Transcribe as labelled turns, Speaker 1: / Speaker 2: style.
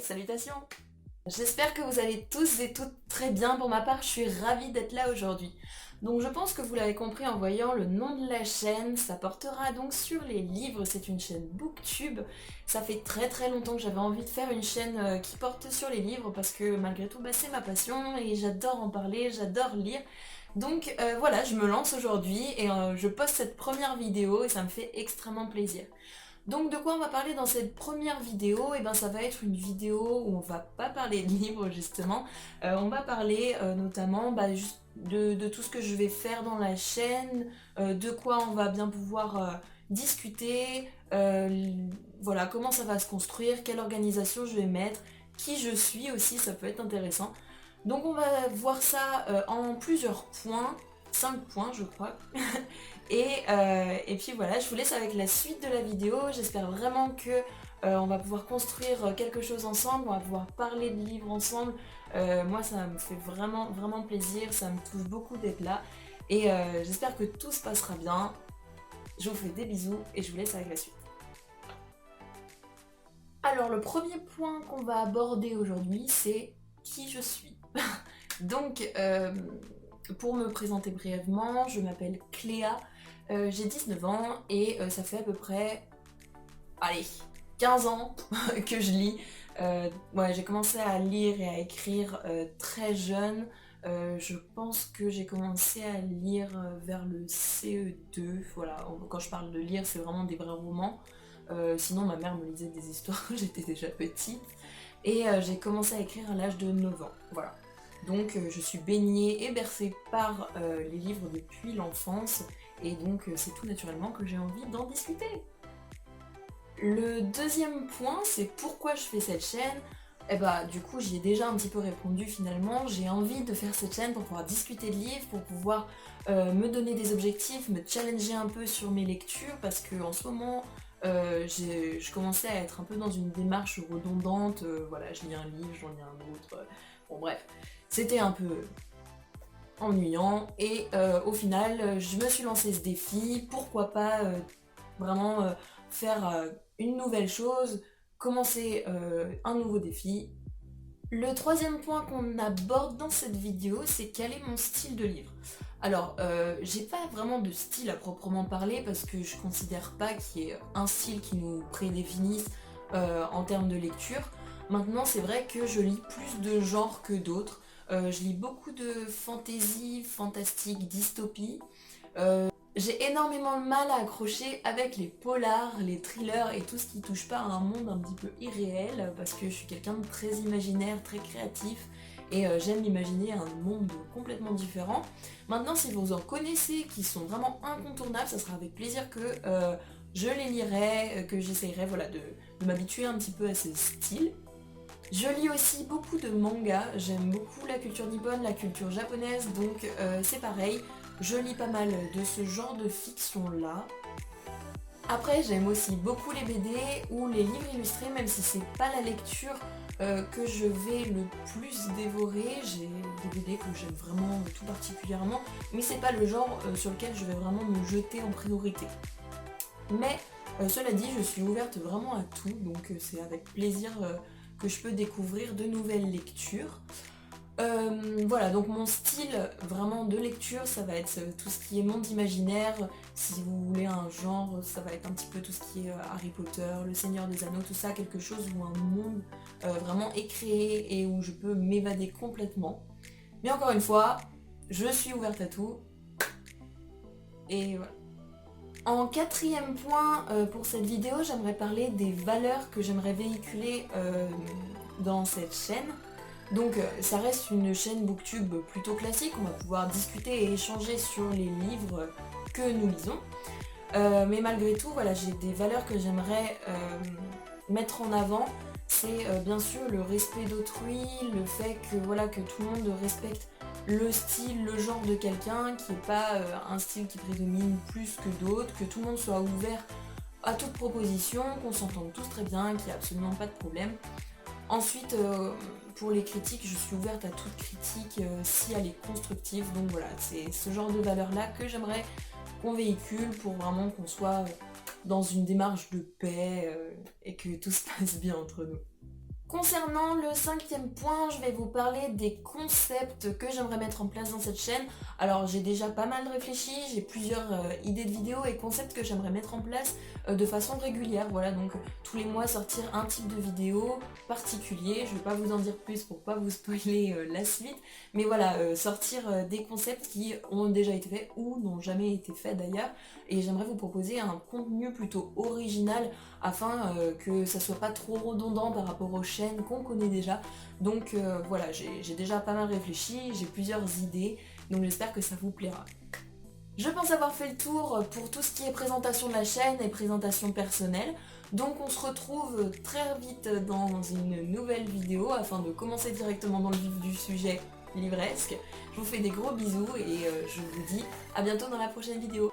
Speaker 1: salutations! J'espère que vous allez tous et toutes très bien. Pour ma part, je suis ravie d'être là aujourd'hui. Donc je pense que vous l'avez compris en voyant le nom de la chaîne, ça portera donc sur les livres, c'est une chaîne Booktube. Ça fait très longtemps que j'avais envie de faire une chaîne qui porte sur les livres parce que malgré tout, c'est ma passion et j'adore en parler, j'adore lire. Donc voilà, je me lance aujourd'hui et je poste cette première vidéo et ça me fait extrêmement plaisir. Donc de quoi on va parler dans cette première vidéo? Et ben ça va être une vidéo où on va pas parler de livres justement, on va parler notamment juste de tout ce que je vais faire dans la chaîne, de quoi on va bien pouvoir discuter, voilà comment ça va se construire, quelle organisation je vais mettre, qui je suis aussi, ça peut être intéressant. Donc on va voir ça en plusieurs points, 5 points je crois. Et puis voilà, je vous laisse avec la suite de la vidéo. J'espère vraiment que on va pouvoir construire quelque chose ensemble, on va pouvoir parler de livres ensemble. Moi ça me fait vraiment plaisir, ça me touche beaucoup d'être là. Et j'espère que tout se passera bien. Je vous fais des bisous et je vous laisse avec la suite. Alors le premier point qu'on va aborder aujourd'hui, c'est qui je suis. Donc pour me présenter brièvement, je m'appelle Cléa. J'ai 19 ans et ça fait à peu près, allez, 15 ans que je lis. Ouais, j'ai commencé à lire et à écrire très jeune. Je pense que j'ai commencé à lire vers le CE2. Voilà, quand je parle de lire, c'est vraiment des vrais romans. Sinon, ma mère me lisait des histoires quand j'étais déjà petite. Et j'ai commencé à écrire à l'âge de 9 ans. Voilà. Donc je suis baignée et bercée par les livres depuis l'enfance. Et donc c'est tout naturellement que j'ai envie d'en discuter. Le deuxième point, c'est pourquoi je fais cette chaîne. Et du coup j'y ai déjà un petit peu répondu finalement. J'ai envie de faire cette chaîne pour pouvoir discuter de livres, pour pouvoir me donner des objectifs, me challenger un peu sur mes lectures, parce que en ce moment je commençais à être un peu dans une démarche redondante. Voilà, je lis un livre, j'en lis un autre. Bon bref, c'était un peu ennuyant et au final je me suis lancé ce défi, pourquoi pas vraiment faire une nouvelle chose, commencer un nouveau défi. Le troisième point qu'on aborde dans cette vidéo, c'est quel est mon style de livre. Alors j'ai pas vraiment de style à proprement parler parce que je considère pas qu'il y ait un style qui nous prédéfinisse en termes de lecture. Maintenant c'est vrai que je lis plus de genres que d'autres. Je lis beaucoup de fantasy, fantastique, dystopie. J'ai énormément de mal à accrocher avec les polars, les thrillers et tout ce qui touche pas à un monde un petit peu irréel parce que je suis quelqu'un de très imaginaire, très créatif et j'aime imaginer un monde complètement différent. Maintenant, si vous en connaissez qui sont vraiment incontournables, ça sera avec plaisir que je les lirai, que j'essayerai voilà, de m'habituer un petit peu à ces styles. Je lis aussi beaucoup de mangas, j'aime beaucoup la culture nippone, la culture japonaise, donc c'est pareil, je lis pas mal de ce genre de fiction là. Après j'aime aussi beaucoup les BD ou les livres illustrés, même si c'est pas la lecture que je vais le plus dévorer. J'ai des BD que j'aime vraiment tout particulièrement, mais c'est pas le genre sur lequel je vais vraiment me jeter en priorité. Mais cela dit, je suis ouverte vraiment à tout, donc c'est avec plaisir que je peux découvrir de nouvelles lectures. Voilà, donc mon style vraiment de lecture, ça va être tout ce qui est monde imaginaire. Si vous voulez un genre, ça va être un petit peu tout ce qui est Harry Potter, Le Seigneur des Anneaux, tout ça, quelque chose où un monde vraiment est créé et où je peux m'évader complètement. Mais encore une fois, je suis ouverte à tout. Et voilà. En quatrième point pour cette vidéo, j'aimerais parler des valeurs que j'aimerais véhiculer dans cette chaîne. Donc ça reste une chaîne Booktube plutôt classique, on va pouvoir discuter et échanger sur les livres que nous lisons. Mais malgré tout, voilà, j'ai des valeurs que j'aimerais mettre en avant. C'est bien sûr le respect d'autrui, le fait que, voilà, que tout le monde respecte le style, le genre de quelqu'un, qu'il n'y ait pas un style qui prédomine plus que d'autres, que tout le monde soit ouvert à toute proposition, qu'on s'entende tous très bien, qu'il n'y a absolument pas de problème. Ensuite, pour les critiques, je suis ouverte à toute critique si elle est constructive. Donc voilà, c'est ce genre de valeurs-là que j'aimerais qu'on véhicule pour vraiment qu'on soit dans une démarche de paix et que tout se passe bien entre nous. Concernant le cinquième point, je vais vous parler des concepts que j'aimerais mettre en place dans cette chaîne. Alors j'ai déjà pas mal réfléchi, j'ai plusieurs idées de vidéos et concepts que j'aimerais mettre en place de façon régulière. Voilà, donc tous les mois sortir un type de vidéo particulier. Je vais pas vous en dire plus pour pas vous spoiler la suite. Mais voilà, sortir des concepts qui ont déjà été faits ou n'ont jamais été faits d'ailleurs. Et j'aimerais vous proposer un contenu plutôt original afin que ça soit pas trop redondant par rapport aux chaînes qu'on connaît déjà. Donc voilà, j'ai déjà pas mal réfléchi, j'ai plusieurs idées, donc j'espère que ça vous plaira. Je pense avoir fait le tour pour tout ce qui est présentation de la chaîne et présentation personnelle. Donc on se retrouve très vite dans une nouvelle vidéo afin de commencer directement dans le vif du sujet livresque. Je vous fais des gros bisous et je vous dis à bientôt dans la prochaine vidéo.